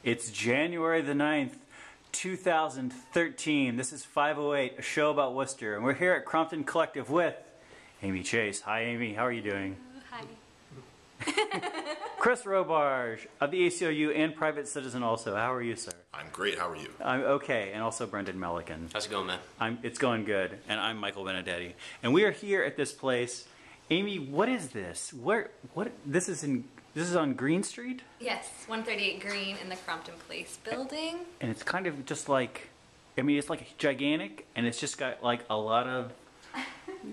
It's January the 9th, 2013. This is 508, a show about Worcester. And we're here at Crumpton Collective with Amy Chase. Hi, Amy. How are you doing? Hi. Chris Robarge of the ACLU and private citizen also. How are you, sir? I'm great. How are you? I'm okay. And also Brendan Melican. How's it going, man? It's going good. And I'm Michael Benedetti. And we are here at this place. Amy, what is this? This is on Green Street? Yes, 138 Green in the Crumpton Place building. And it's kind of just like, I mean, it's like gigantic, and it's just got like a lot of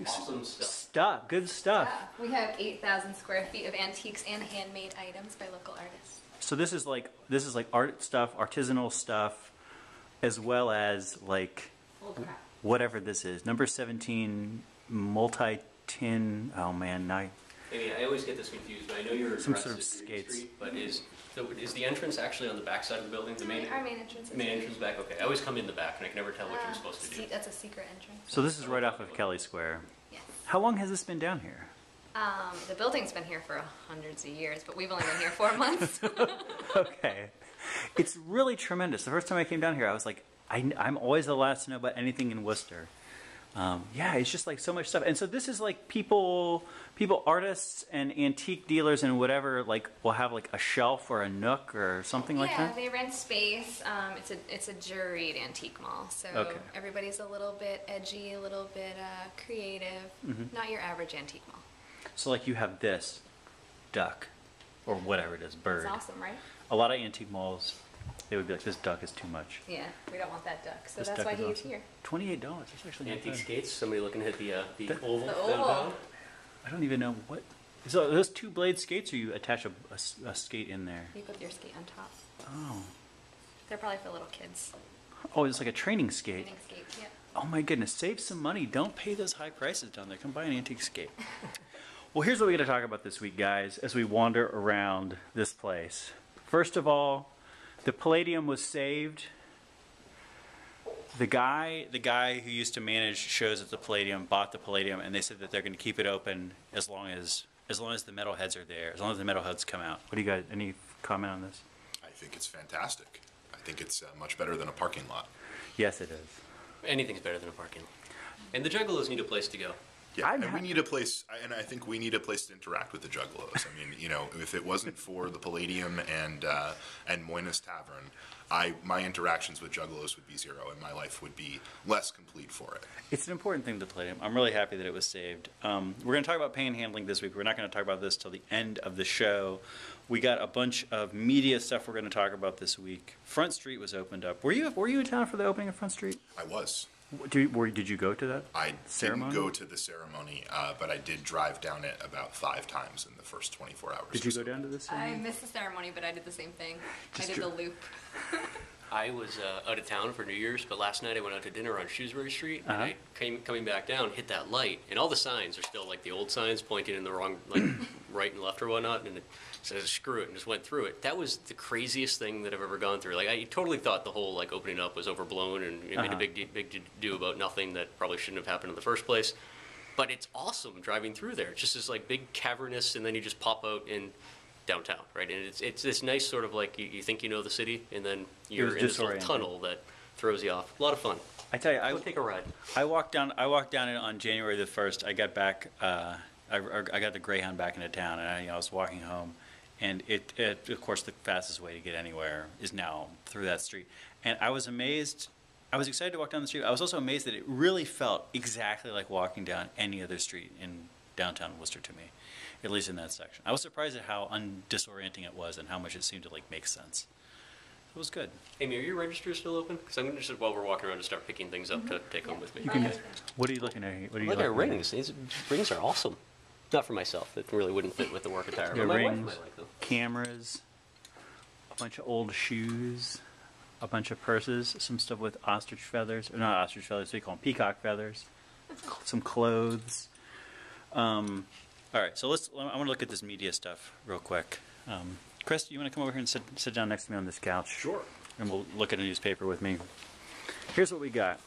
awesome stuff. Good stuff. We have 8,000 square feet of antiques and handmade items by local artists. So this is like art stuff, artisanal stuff, as well as like whatever this is. Number 17 multi-tin. Oh man, I mean, I always get this confused, but I know you're some sort of skates. Street, but is the entrance actually on the back side of the building? Our main entrance. Main entrance back. Okay, I always come in the back, and I can never tell what you're supposed to do. That's a secret entrance. So this is right off of Kelly Square. Yes. How long has this been down here? The building's been here for hundreds of years, but we've only been here 4 months. Okay. It's really tremendous. The first time I came down here, I was like, I'm always the last to know about anything in Worcester. Yeah, it's just like so much stuff. And so this is like people, artists and antique dealers and whatever, like will have like a shelf or a nook or something like that? Yeah, they rent space. It's a juried antique mall. So everybody's a little bit edgy, a little bit creative. Not your average antique mall. So like you have this duck or whatever it is, bird. It's awesome, right? A lot of antique malls, they would be like, this duck is too much. Yeah, we don't want that duck. So This that's duck why is he's awesome. here. $28. That's actually not Antique bad. skates. Somebody looking to hit the oval. The oval. I don't even know what. So those 2 blade skates, or you attach a skate in there? You put your skate on top. Oh. They're probably for little kids. Oh, it's like a training skate. Training skates, yeah. Oh my goodness, save some money. Don't pay those high prices down there. Come buy an antique skate. Well, here's what we're going to talk about this week, guys, as we wander around this place. First of all, the Palladium was saved. The guy who used to manage shows at the Palladium bought the Palladium, and they said that they're going to keep it open as long as the metalheads are there, as long as the metalheads come out. What do you guys, any comment on this? I think it's fantastic. I think it's much better than a parking lot. Yes, it is. Anything's better than a parking lot. And the Juggalos need a place to go. Yeah, and we need a place, and I think we need a place to interact with the Juggalos. I mean, you know, if it wasn't for the Palladium and Moyna's Tavern, my interactions with Juggalos would be zero, and my life would be less complete for it. It's an important thing, the Palladium. I'm really happy that it was saved. We're going to talk about panhandling this week. We're not going to talk about this till the end of the show. We got a bunch of media stuff we're going to talk about this week. Front Street was opened up. Were you in town for the opening of Front Street? I was. Did you go to that ceremony? Didn't go to the ceremony, but I did drive down it about 5 times in the first 24 hours. Did you go down to the ceremony? I missed the ceremony, but I did the same thing. I did the loop. I was out of town for New Year's, but last night I went out to dinner on Shrewsbury Street, and I coming back down, hit that light, and all the signs are still like the old signs pointing in the wrong, like right and left or whatnot, and it says screw it, and just went through it. That was the craziest thing that I've ever gone through. Like I totally thought the whole like opening up was overblown, and it made a big do about nothing that probably shouldn't have happened in the first place. But it's awesome driving through there. It's just this like big cavernous, and then you just pop out in downtown, right? And it's this nice sort of like you think you know the city, and then you're in this little tunnel that throws you off. A lot of fun. I tell you, Go take a ride. I walked down it on January the 1st. I got back. I got the Greyhound back into town, and I was walking home, and it of course the fastest way to get anywhere is now through that street. And I was amazed. I was excited to walk down the street. I was also amazed that it really felt exactly like walking down any other street in downtown Worcester to me, at least in that section. I was surprised at how disorienting it was and how much it seemed to like make sense. It was good. Amy, are your registers still open? Because I'm going to just, while we're walking around, to start picking things up to take home with me. You can. What are you looking at? What are you Look looking at rings. These rings are awesome. Not for myself. It really wouldn't fit with the work attire. Yeah, but my rings, wife might like them. cameras, a bunch of old shoes, a bunch of purses, some stuff with ostrich feathers, or not ostrich feathers, they call them peacock feathers, some clothes. All right, so I want to look at this media stuff real quick. Chris, you want to come over here and sit down next to me on this couch? Sure. And we'll look at a newspaper with me. Here's what we got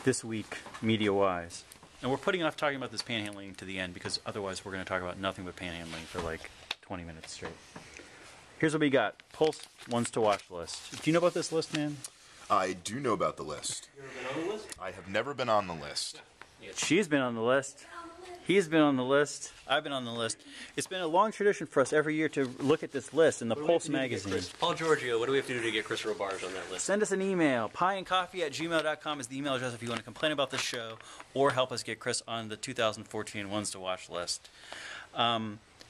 this week, media-wise. And we're putting off talking about this panhandling to the end because otherwise we're going to talk about nothing but panhandling for like 20 minutes straight. Here's what we got. Pulse Ones to Watch list. Do you know about this list, man? I do know about the list. You ever been on the list? I have never been on the list. She's been on the list. He's been on the list. I've been on the list. It's been a long tradition for us every year to look at this list in the Pulse magazine. Paul Giorgio, what do we have to do to get Chris Robarge on that list? Send us an email. pieandcoffee@gmail.com is the email address if you want to complain about the show or help us get Chris on the 2014 Ones to Watch list.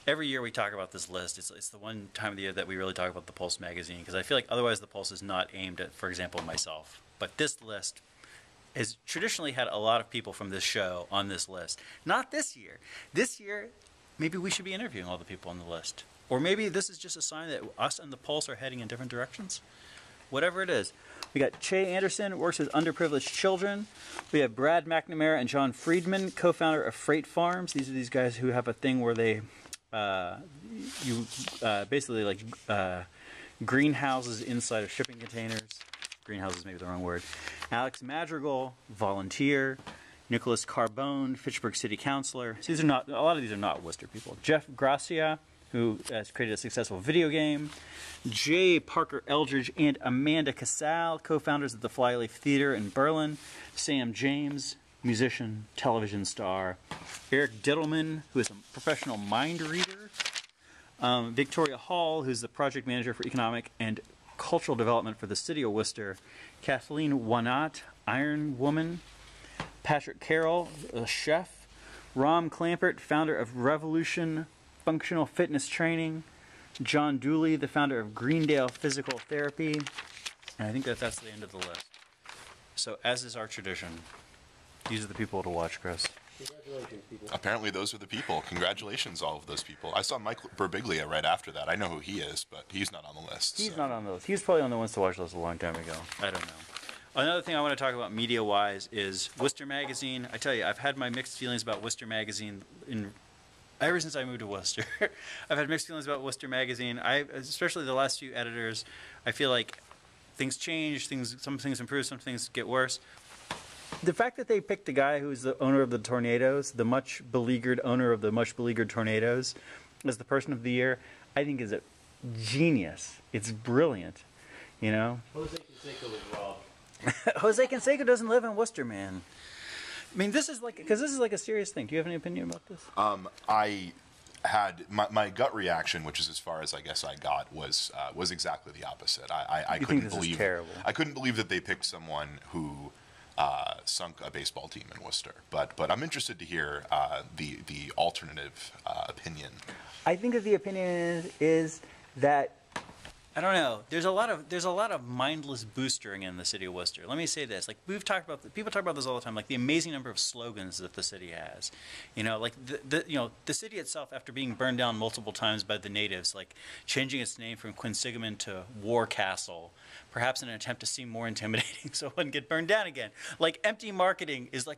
Every year we talk about this list. It's the one time of the year that we really talk about the Pulse magazine because I feel like otherwise the Pulse is not aimed at, for example, myself. But this list has traditionally had a lot of people from this show on this list. Not this year. This year, maybe we should be interviewing all the people on the list. Or maybe this is just a sign that us and the Pulse are heading in different directions. Whatever it is. We got Che Anderson, works with underprivileged children. We have Brad McNamara and John Friedman, co-founder of Freight Farms. These are these guys who have a thing where they basically like greenhouses inside of shipping containers. Greenhouses may be the wrong word. Alex Madrigal, volunteer. Nicholas Carbone, Fitchburg City Councilor. So these are not, a lot of these are not Worcester people. Jeff Gracia, who has created a successful video game. J. Parker Eldridge and Amanda Casal, co-founders of the Flyleaf Theater in Berlin. Sam James, musician, television star. Eric Diddleman, who is a professional mind reader. Victoria Hall, who's the project manager for economic and cultural development for the city of Worcester. Kathleen Wanat, Iron Woman. Patrick Carroll, a chef. Ram Clampert, founder of Revolution Functional Fitness Training. John Dooley, the founder of Greendale Physical Therapy. And I think that's the end of the list. So, as is our tradition, these are the people to watch, Chris. Congratulations, people. Apparently those are the people. Congratulations, all of those people. I saw Mike Birbiglia right after that. I know who he is, but he's not on the list. He's not on the list. He was probably on the Ones to Watch list a long time ago. I don't know. Another thing I want to talk about media-wise is Worcester Magazine. I tell you, I've had my mixed feelings about Worcester Magazine ever since I moved to Worcester. I've had mixed feelings about Worcester Magazine. Especially the last few editors, I feel like things change, some things improve, some things get worse. The fact that they picked a guy who's the owner of the Tornadoes, the much beleaguered owner of the much beleaguered Tornadoes, as the person of the year, I think is a genius. It's brilliant, you know? Jose Canseco was robbed. Jose Canseco doesn't live in Worcester, man. I mean, this is like a serious thing. Do you have any opinion about this? I had my gut reaction, which is as far as I guess I got, was exactly the opposite. I You couldn't think this believe is terrible? I couldn't believe that they picked someone who sunk a baseball team in Worcester. But I'm interested to hear the alternative opinion. I think that the opinion is that I don't know. There's a lot of mindless boostering in the city of Worcester. Let me say this: like people talk about this all the time, like the amazing number of slogans that the city has. You know, like the city itself, after being burned down multiple times by the natives, like changing its name from Quinsigamond to War Castle, perhaps in an attempt to seem more intimidating, so it wouldn't get burned down again. Like empty marketing is like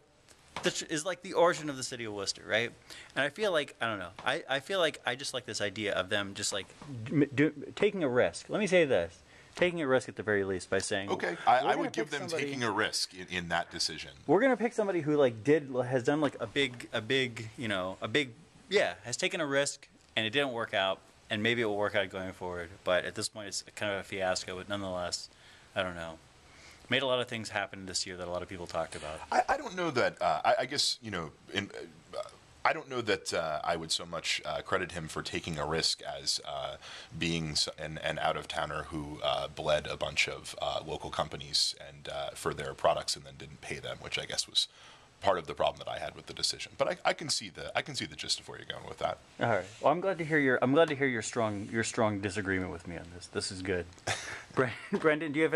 the origin of the city of Worcester, right? And I feel like, I don't know, I feel like I just like this idea of them just like taking a risk. Let me say this, taking a risk at the very least by saying, Okay, I would give them taking a risk in that decision. We're going to pick somebody who has done like has taken a risk and it didn't work out, and maybe it will work out going forward. But at this point it's kind of a fiasco, but nonetheless, I don't know. Made a lot of things happen this year that a lot of people talked about. I don't know that. I guess I don't know that I would so much credit him for taking a risk as being an out-of-towner who bled a bunch of local companies and for their products and then didn't pay them, which I guess was part of the problem that I had with the decision. But I can see the gist of where you're going with that. All right. Well, I'm glad to hear your strong disagreement with me on this. This is good. Brendan, do you have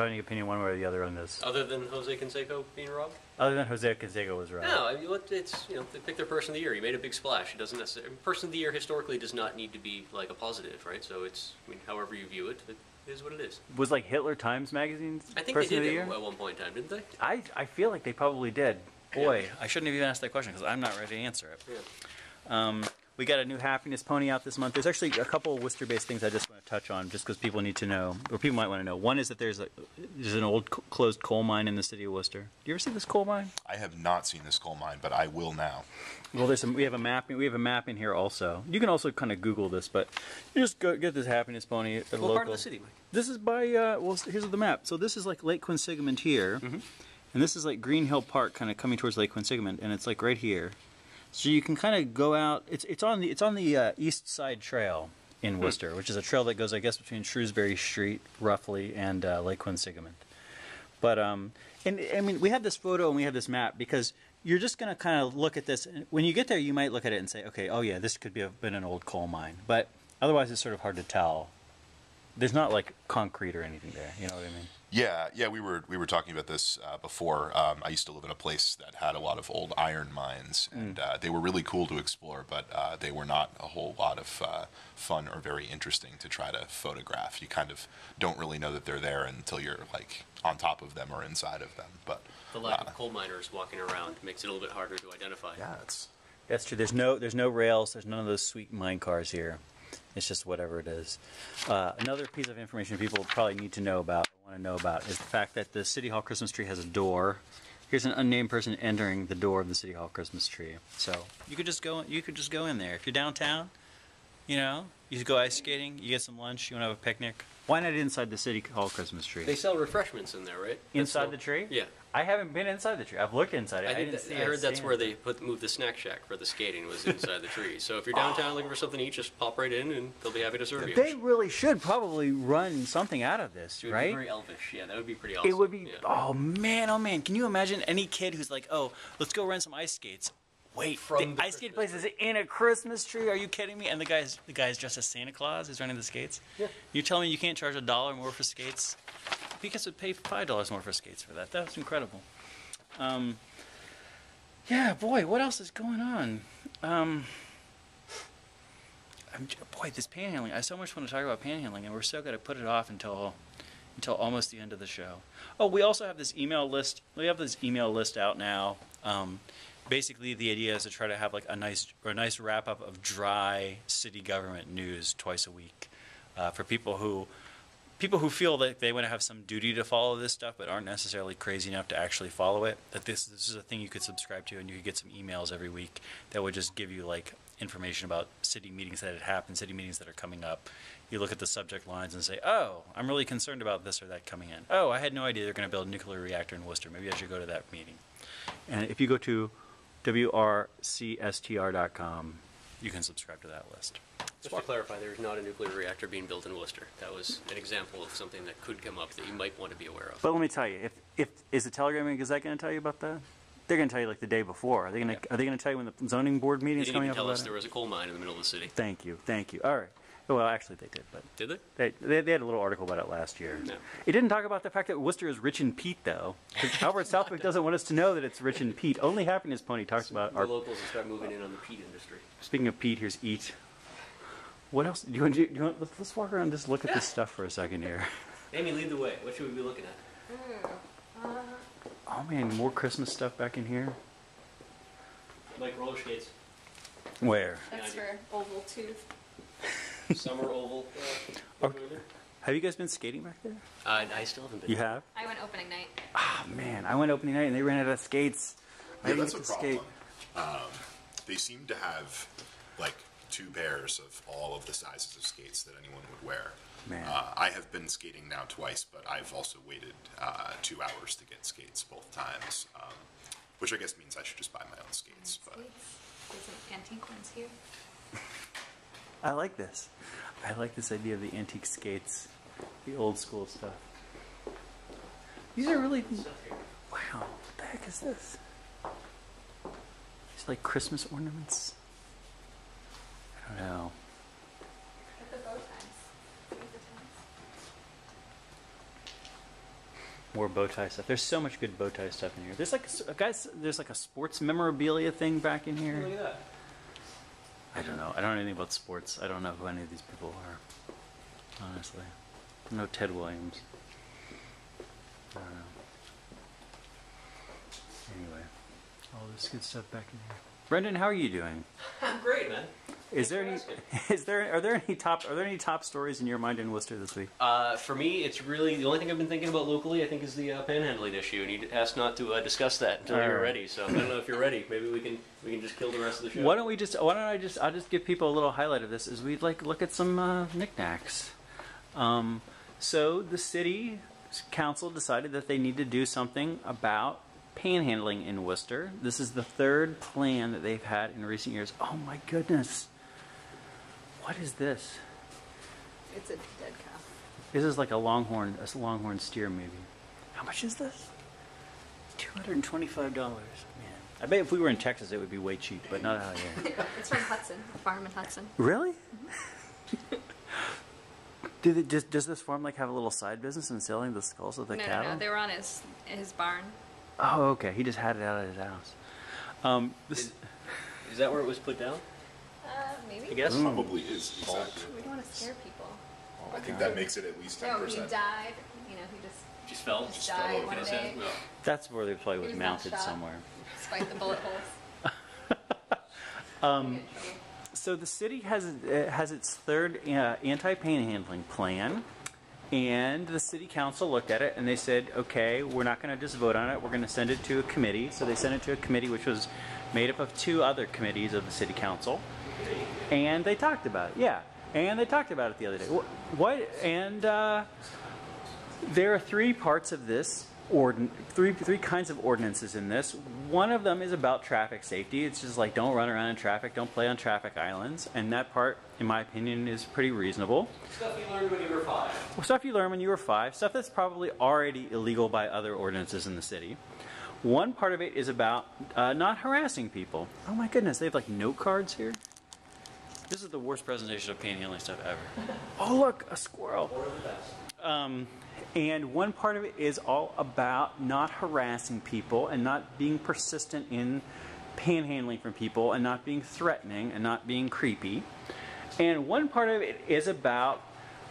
any opinion one way or the other on this? Other than Jose Canseco being robbed? Other than Jose Canseco was robbed. No, I mean, it's they picked their person of the year. He made a big splash. It doesn't necessarily person of the year historically does not need to be like a positive, right? So it's however you view it, it is what it is. Was like Hitler Times Magazine's I think person they of the did year? at one point in time, didn't they? I feel like they probably did. Boy, I shouldn't have even asked that question because I'm not ready to answer it. Yeah. We got a new happiness pony out this month. There's actually a couple of Worcester-based things I just want to touch on, just because people need to know, or people might want to know. One is that there's an old closed coal mine in the city of Worcester. Do you ever see this coal mine? I have not seen this coal mine, but I will now. Well, we have a map. We have a map in here also. You can also kind of Google this, but you just go get this happiness pony at a local. What part of the city, Mike? This is by well, here's the map. So this is like Lake Quinsigamond here, and this is like Green Hill Park, kind of coming towards Lake Quinsigamond, and it's like right here. So you can kind of go out. It's on the East Side Trail in Worcester, which is a trail that goes, I guess, between Shrewsbury Street roughly and Lake Quinsigamond. But and I mean, we have this photo and we have this map because you're just going to kind of look at this. And when you get there, you might look at it and say, okay, oh yeah, this could been an old coal mine. But otherwise, it's sort of hard to tell. There's not like concrete or anything there. You know what I mean? Yeah, we were talking about this before. I used to live in a place that had a lot of old iron mines, and they were really cool to explore, but they were not a whole lot of fun or very interesting to try to photograph. You kind of don't really know that they're there until you're like on top of them or inside of them. But the lack of coal miners walking around makes it a little bit harder to identify. Yeah, that's true. There's no rails. There's none of those sweet mine cars here. It's just whatever it is. Another piece of information people probably need to know about, want to know about, is the fact that the City Hall Christmas tree has a door. Here's an unnamed person entering the door of the City Hall Christmas tree. So you could just go. You could just go in there if you're downtown. You know, you go ice skating. You get some lunch. You want to have a picnic. Why not inside the City Hall Christmas tree? They sell refreshments in there, right? Inside the tree? Yeah. I haven't been inside the tree. I've looked inside it. I heard that's where they moved the snack shack for the skating was inside the tree. So if you're downtown looking for something to eat, just pop right in and they'll be happy to serve you. They really should probably run something out of this, It would right? be very elvish. Yeah, that would be pretty awesome. It would be. Yeah. Oh man! Can you imagine any kid who's like, "Oh, let's go rent some ice skates." Wait, From the the ice skate Christmas place is in a Christmas tree? Are you kidding me? And the guy's dressed as Santa Claus is running the skates. Yeah. You telling me you can't charge $1 more for skates? You guys would pay $5 more for skates for that. That's incredible. Yeah, boy, what else is going on? Boy, this panhandling. I so much want to talk about panhandling, and we're so going to put it off until almost the end of the show. Oh, we also have this email list. We have this email list out now. Basically, the idea is to try to have like a nice wrap up of dry city government news twice a week for people who feel that they want to have some duty to follow this stuff, but aren't necessarily crazy enough to actually follow it. That this is a thing you could subscribe to, and you could get some emails every week that would just give you like information about city meetings that had happened, city meetings that are coming up. You look at the subject lines and say, "Oh, I'm really concerned about this or that coming in. Oh, I had no idea they're going to build a nuclear reactor in Worcester. Maybe I should go to that meeting." And if you go to wrcstr.com, you can subscribe to that list. Just to clarify, there is not a nuclear reactor being built in Worcester. That was an example of something that could come up that you might want to be aware of. But let me tell you, if is the Telegram and Gazette going to tell you about that? They're going to tell you like the day before. Are they going to tell you when the zoning board meeting They is didn't coming even up? tell us About there was a coal mine in the middle of the city. Thank you. All right. Well, actually, they did, but Did they? they had a little article about it last year. No. It didn't talk about the fact that Worcester is rich in peat, though. Albert Southwick doesn't want us to know that it's rich in peat. Only Happiness Pony talks about The our. locals will start moving in on the peat industry. Speaking of peat, here's eat. What else? Do you want? Let's walk around and just look at this stuff for a second here. Amy, lead the way. What should we be looking at? Oh man, more Christmas stuff back in here. Like roller skates. Where? That's for oval tooth. Summer oval. Have you guys been skating back there? I still haven't been. You have? I went opening night. Ah man, I went opening night and they ran out of skates. I Yeah, didn't that's get a to problem. They seem to have like 2 pairs of all of the sizes of skates that anyone would wear. Man. I have been skating now twice, but I've also waited 2 hours to get skates both times, which I guess means I should just buy my own skates. But There's some antique ones here. I like this. I like this idea of the antique skates, the old school stuff. These are really. Wow, what the heck is this? These like Christmas ornaments? I don't know. Look at the bow ties. These are ties. More bow tie stuff. There's so much good bow tie stuff in here. There's like there's like a sports memorabilia thing back in here. Look at that. I don't know. I don't know anything about sports. I don't know who any of these people are. Honestly. I know Ted Williams. I don't know. Anyway. All this good stuff back in here. Brendan, how are you doing? I'm great, man. Are there any top stories in your mind in Worcester this week? For me, it's really the only thing I've been thinking about locally. I think is the panhandling issue, and you asked not to discuss that until you're ready. So I don't know if you're ready. Maybe we can just kill the rest of the show. I'll just give people a little highlight of this. Is we'd like look at some knickknacks. So the city council decided that they need to do something about panhandling in Worcester. This is the third plan that they've had in recent years. Oh my goodness. What is this? It's a dead cow. This is like a longhorn steer maybe. How much is this? $225. Man, I bet if we were in Texas it would be way cheap, but not out here. It's from Hudson, a farm in Hudson. Really? Does this farm like have a little side business in selling the skulls of the cattle? No, they were on his barn. Oh, okay. He just had it out of his house. Is that where it was put down? Maybe. I guess. Probably is, exactly. We don't want to scare people. I think that makes it at least 10%. No, he died. He Just fell. just died one day. No. That's where they probably He was was not mounted shot. somewhere. Despite the bullet holes. So the city has its third anti-panhandling plan, and the city council looked at it and they said, okay, we're not going to just vote on it, we're going to send it to a committee. So they sent it to a committee which was made up of 2 other committees of the city council, and they talked about it. Yeah, and they talked about it the other day. What? And there are 3 parts of this. Three kinds of ordinances in this. One of them is about traffic safety. It's just like don't run around in traffic, don't play on traffic islands, and that part, in my opinion, is pretty reasonable. Stuff you learned when you were 5. Well, stuff you learned when you were 5, stuff that's probably already illegal by other ordinances in the city. One part of it is about not harassing people. Oh my goodness, they have like note cards here. This is the worst presentation of panhandling stuff ever. Oh look, a squirrel. And one part of it is all about not harassing people and not being persistent in panhandling from people and not being threatening and not being creepy. And one part of it is about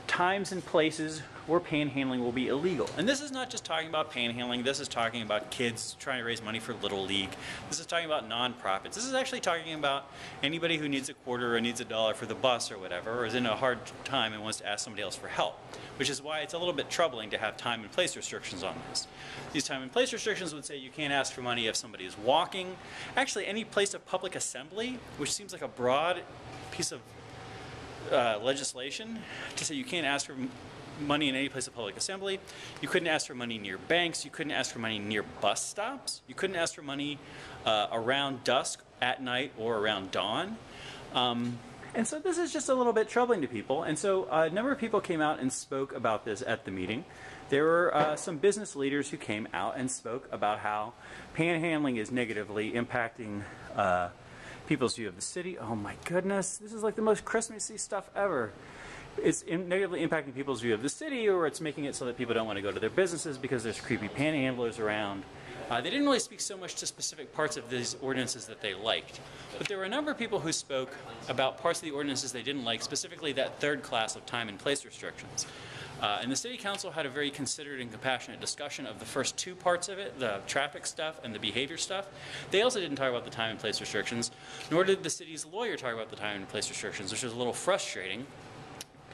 times and places where panhandling will be illegal. And this is not just talking about panhandling, this is talking about kids trying to raise money for Little League. This is talking about nonprofits. This is actually talking about anybody who needs a quarter or needs $1 for the bus or whatever, or is in a hard time and wants to ask somebody else for help. Which is why it's a little bit troubling to have time and place restrictions on this. These time and place restrictions would say you can't ask for money if somebody is walking. Actually, any place of public assembly, which seems like a broad piece of legislation to say you can't ask for money in any place of public assembly. You couldn't ask for money near banks. You couldn't ask for money near bus stops. You couldn't ask for money around dusk, at night, or around dawn. And so this is just a little bit troubling to people. And so a number of people came out and spoke about this at the meeting. There were some business leaders who came out and spoke about how panhandling is negatively impacting people's view of the city. Oh my goodness, this is like the most Christmassy stuff ever. It's negatively impacting people's view of the city, or it's making it so that people don't want to go to their businesses because there's creepy panhandlers around. They didn't really speak so much to specific parts of these ordinances that they liked. But there were a number of people who spoke about parts of the ordinances they didn't like, specifically that third class of time and place restrictions. And the City Council had a very considered and compassionate discussion of the first 2 parts of it, the traffic stuff and the behavior stuff. They also didn't talk about the time and place restrictions, nor did the city's lawyer talk about the time and place restrictions, which was a little frustrating.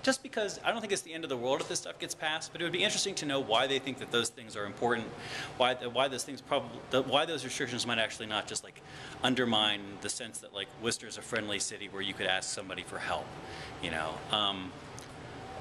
Just because I don't think it's the end of the world if this stuff gets passed, but it would be interesting to know why they think that those things are important, why those restrictions might actually not just like undermine the sense that like Worcester is a friendly city where you could ask somebody for help, you know.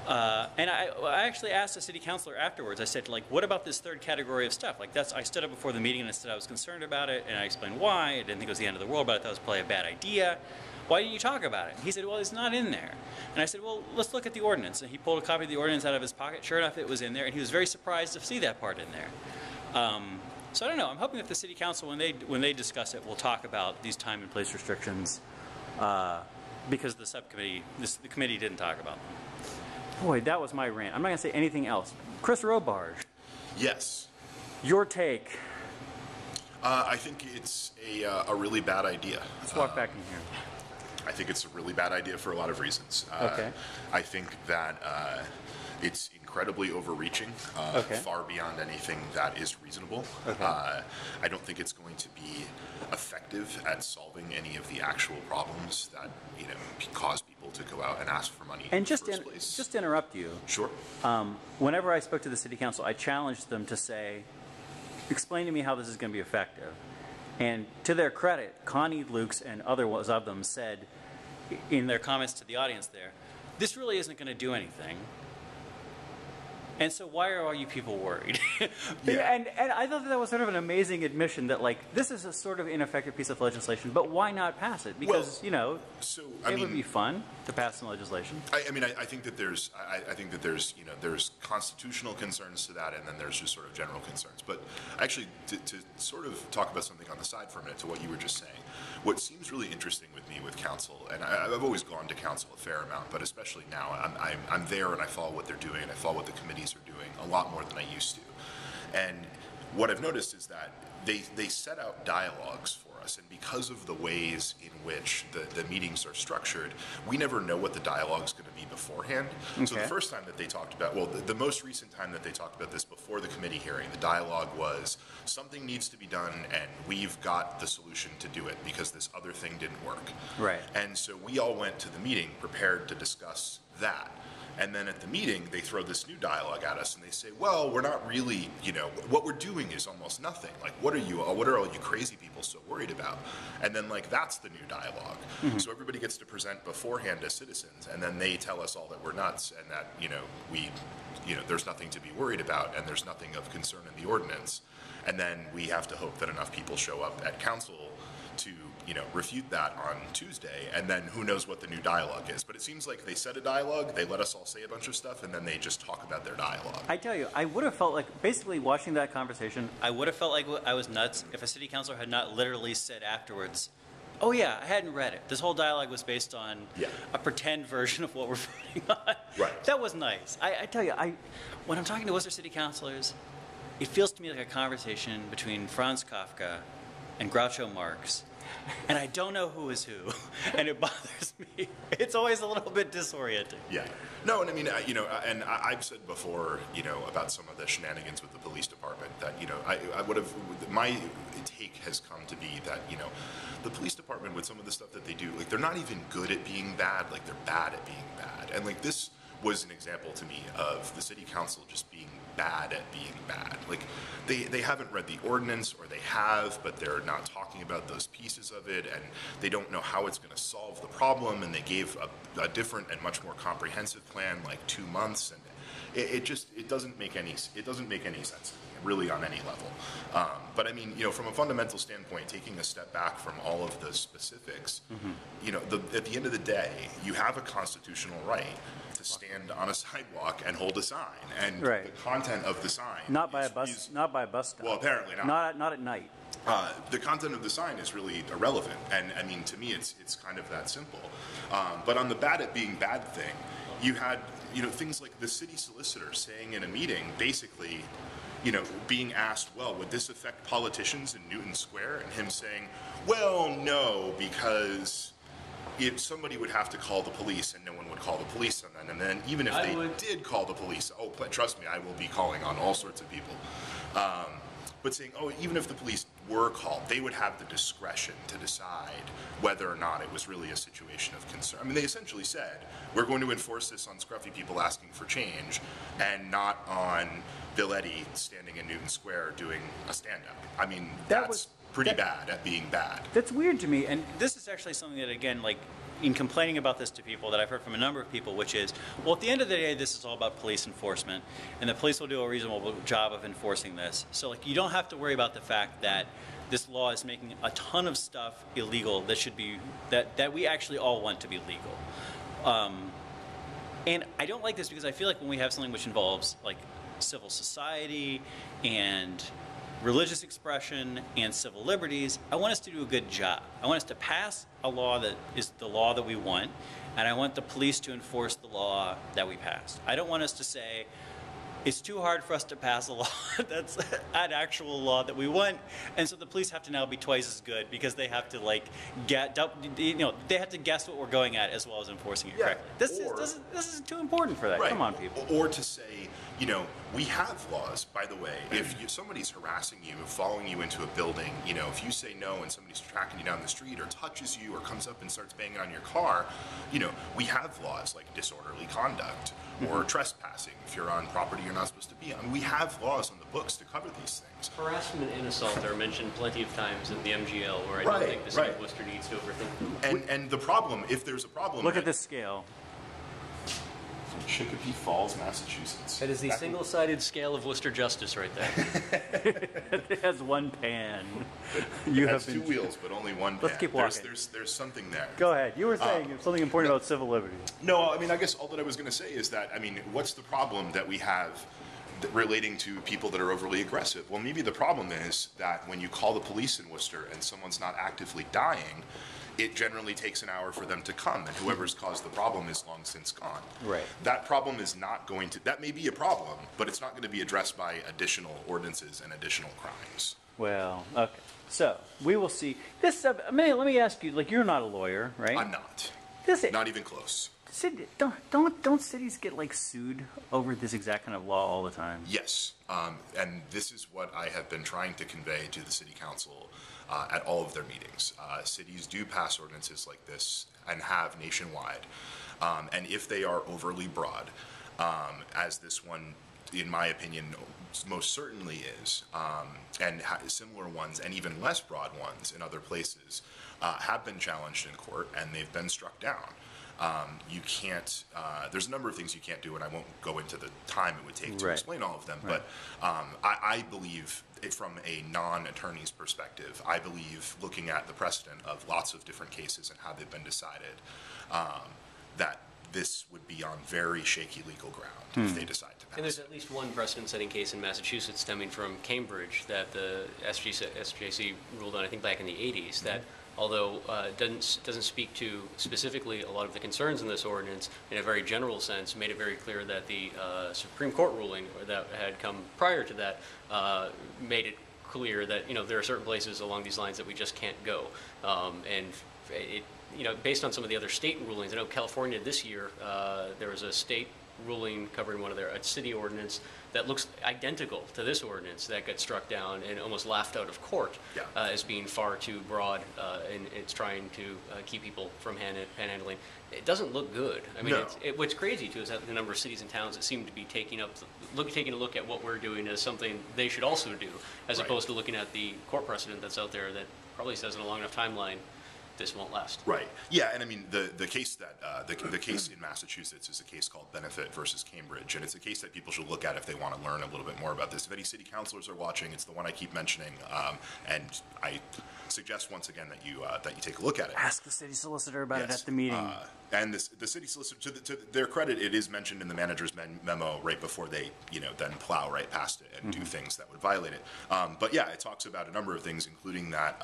And I actually asked the city councilor afterwards. I said, like, what about this third category of stuff? Like, I stood up before the meeting and I said I was concerned about it, and I explained why. I didn't think it was the end of the world, but I thought it was probably a bad idea. Why didn't you talk about it? He said, well, it's not in there. And I said, well, let's look at the ordinance. And he pulled a copy of the ordinance out of his pocket. Sure enough, it was in there, and he was very surprised to see that part in there. So I don't know. I'm hoping that the city council, when they discuss it, will talk about these time and place restrictions, because the committee didn't talk about them. Boy, that was my rant. I'm not going to say anything else. Chris Robarge. Yes. Your take. I think it's a really bad idea. Let's walk back in here. I think it's a really bad idea for a lot of reasons. Okay. I think that it's incredibly incredibly overreaching, far beyond anything that is reasonable. Okay. I don't think it's going to be effective at solving any of the actual problems that cause people to go out and ask for money. And in just the first place. just to interrupt you, Sure. whenever I spoke to the city council, I challenged them to say, explain to me how this is going to be effective. And to their credit, Connie Lukes and others of them said in their comments to the audience there, this really isn't going to do anything. And so why are all you people worried? Yeah. And I thought that was sort of an amazing admission that, like, this is a sort of ineffective piece of legislation, but why not pass it? Because, it would be fun to pass some legislation. I think that there's there's constitutional concerns to that, and then there's just sort of general concerns. But actually, to sort of talk about something on the side for a minute to what you were just saying, what seems really interesting with me with council, and I've always gone to council a fair amount, but especially now, I'm there and I follow what they're doing, and I follow what the committees are doing a lot more than I used to. And what I've noticed is that they set out dialogues for us, and because of the ways in which the meetings are structured, we never know what the dialogue is going to be beforehand. Okay. So the first time that they talked about, well, the most recent time that they talked about this before the committee hearing, the dialogue was something needs to be done and we've got the solution to do it because this other thing didn't work. Right. And so we all went to the meeting prepared to discuss that. And then at the meeting, they throw this new dialogue at us, and they say, "Well, we're not really, what we're doing is almost nothing. Like, what are all you crazy people so worried about?" And then, like, that's the new dialogue. Mm-hmm. So everybody gets to present beforehand as citizens, and then they tell us all that we're nuts and that there's nothing to be worried about, and there's nothing of concern in the ordinance. And then we have to hope that enough people show up at council to refute that on Tuesday, and then who knows what the new dialogue is. But it seems like they set a dialogue, they let us all say a bunch of stuff, and then they just talk about their dialogue. I tell you, I would have felt like, basically watching that conversation, I would have felt like I was nuts if a city councilor had not literally said afterwards, "Oh yeah, I hadn't read it. This whole dialogue was based on a pretend version of what we're voting on." Right. That was nice. I tell you, when I'm talking to Worcester city councilors, it feels to me like a conversation between Franz Kafka and Groucho Marx. And I don't know who is who, and it bothers me. It's always a little bit disorienting. Yeah. No, and I mean, and I've said before, about some of the shenanigans with the police department that, I would have, my take has come to be that, the police department with some of the stuff that they do, like, they're not even good at being bad, like, they're bad at being bad. And, like, this was an example to me of the city council just being bad at being bad. Like, they haven't read the ordinance, or they have, but they're not talking about those pieces of it, and they don't know how it's going to solve the problem, and they gave a different and much more comprehensive plan, like 2 months, and it doesn't make any sense to me, really, on any level. But I mean, from a fundamental standpoint, taking a step back from all of the specifics, at the end of the day, you have a constitutional right to stand on a sidewalk and hold a sign, and the content of the sign not by a bus stop. Well, apparently not. Not at night. The content of the sign is really irrelevant, and I mean, to me, it's kind of that simple. But on the bad at being bad thing, you had things like the city solicitor saying in a meeting, basically, being asked, well, would this affect politicians in Newton Square? And him saying, well, no, because if somebody would have to call the police, and no one would call the police on that. And then even if they did call the police, trust me, I will be calling on all sorts of people. But saying, even if the police were called, they would have the discretion to decide whether or not it was really a situation of concern. I mean, they essentially said, we're going to enforce this on scruffy people asking for change, and not on Bill Eddy standing in Newton Square doing a stand-up. I mean, that's pretty bad at being bad. That's weird to me, and this is actually something that, again, like, in complaining about this to people, that I've heard from a number of people, which is, well, at the end of the day, this is all about police enforcement, and the police will do a reasonable job of enforcing this. So, like, you don't have to worry about the fact that this law is making a ton of stuff illegal that should be, that we actually all want to be legal. And I don't like this because I feel like when we have something which involves, like, civil society and religious expression and civil liberties, I want us to do a good job. I want us to pass a law that is the law that we want, and I want the police to enforce the law that we passed. I don't want us to say, it's too hard for us to pass a law that's an actual law that we want, and so the police have to now be twice as good because they have to like they have to guess what we're going at as well as enforcing it correctly. This is too important for that. Right. Come on, people. Or to say, we have laws, by the way. If somebody's harassing you, following you into a building, if you say no and somebody's tracking you down the street or touches you or comes up and starts banging on your car, we have laws like disorderly conduct or trespassing if you're on property you're not supposed to be on. We have laws on the books to cover these things. Harassment and assault are mentioned plenty of times in the MGL, where I don't think the city of Worcester needs to overthink. And the problem, if there's a problem... Look at this scale. Chicopee Falls, Massachusetts. That is the single-sided scale of Worcester justice right there. It has one pan. It has two wheels, but only one pan. Let's keep walking. There's something there. Go ahead. You were saying something important about civil liberties. No, I guess all that I was going to say is that, what's the problem that we have relating to people that are overly aggressive? Well, maybe the problem is that when you call the police in Worcester and someone's not actively dying, it generally takes an hour for them to come, and whoever's caused the problem is long since gone. Right. That problem is not going to, that may be a problem, but it's not going to be addressed by additional ordinances and additional crimes. Well, okay. So, we will see. This, let me ask you, you're not a lawyer, right? I'm not. Not even close. Don't cities get sued over this exact kind of law all the time? Yes, and this is what I have been trying to convey to the city council at all of their meetings. Cities do pass ordinances like this and have nationwide, and if they are overly broad, as this one, in my opinion, most certainly is, and similar ones and even less broad ones in other places have been challenged in court and they've been struck down. You can't, there's a number of things you can't do, and I won't go into the time it would take to explain all of them, but I believe, from a non-attorney's perspective, I believe, looking at the precedent of lots of different cases and how they've been decided, that this would be on very shaky legal ground if they decide to pass. And there's at least one precedent-setting case in Massachusetts stemming from Cambridge that the SJC ruled on, I think, back in the 80s, that although doesn't speak to specifically a lot of the concerns in this ordinance, in a very general sense, made it very clear that the Supreme Court ruling that had come prior to that made it clear that there are certain places along these lines that we just can't go, and it, based on some of the other state rulings. I know California this year there was a state ruling covering one of their city ordinance that looks identical to this ordinance that got struck down and almost laughed out of court as being far too broad, and it's trying to keep people from panhandling. It doesn't look good. I mean, what's crazy too is that the number of cities and towns that seem to be taking a look at what we're doing as something they should also do, as opposed to looking at the court precedent that's out there that probably says in a long enough timeline this won't last. Right. Yeah, and I mean the case that the case in Massachusetts is a case called Benefit versus Cambridge, and it's a case that people should look at if they want to learn a little bit more about this. If any city councilors are watching, it's the one I keep mentioning, and I suggest once again that you take a look at it. Ask the city solicitor about it at the meeting. And the city solicitor, to their credit, it is mentioned in the manager's memo right before they, then plow right past it and do things that would violate it. But yeah, it talks about a number of things, including that,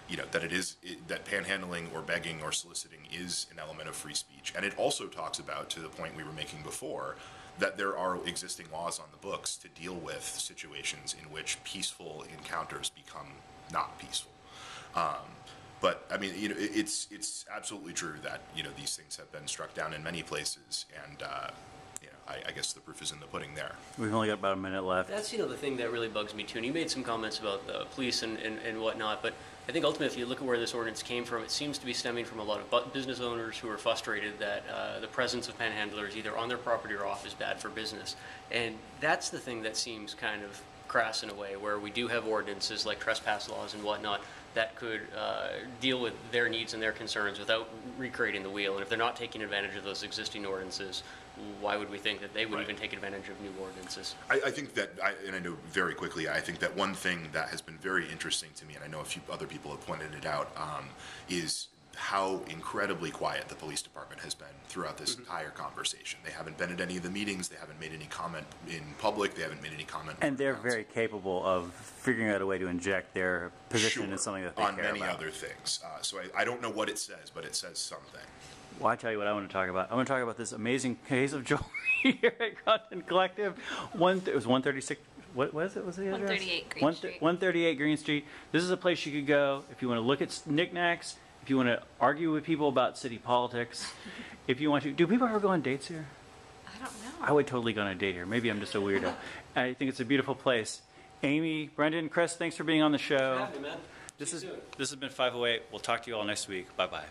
that panhandling or begging or soliciting is an element of free speech. And it also talks about, to the point we were making before, that there are existing laws on the books to deal with situations in which peaceful encounters become not peaceful. But I mean, it's absolutely true that these things have been struck down in many places, and I guess the proof is in the pudding there. We've only got about a minute left. That's the thing that really bugs me too. And you made some comments about the police and whatnot, but I think ultimately, if you look at where this ordinance came from, it seems to be stemming from a lot of business owners who are frustrated that the presence of panhandlers either on their property or off is bad for business, and that's the thing that seems kind of crass in a way, where we do have ordinances like trespass laws and whatnot that could deal with their needs and their concerns without recreating the wheel. And if they're not taking advantage of those existing ordinances, why would we think that they would even take advantage of new ordinances? I think that, and I know very quickly, I think that one thing that has been very interesting to me, and I know a few other people have pointed it out, is how incredibly quiet the police department has been throughout this entire conversation. They haven't been at any of the meetings. They haven't made any comment in public. They haven't made any comment. And they're very capable of figuring out a way to inject their position in something that they care about. On many other things. So I don't know what it says, but it says something. Well, I tell you what I want to talk about. I want to talk about this amazing case of jewelry here at Crumpton Collective. It was 136. What was it? Was the address? 138 Green Street. 138 Green Street. This is a place you could go if you want to look at knickknacks, if you want to argue with people about city politics, if you want to. Do people ever go on dates here? I don't know. I would totally go on a date here. Maybe I'm just a weirdo. I think it's a beautiful place. Amy, Brendan, Chris, thanks for being on the show. Man. This has been 508. We'll talk to you all next week. Bye-bye.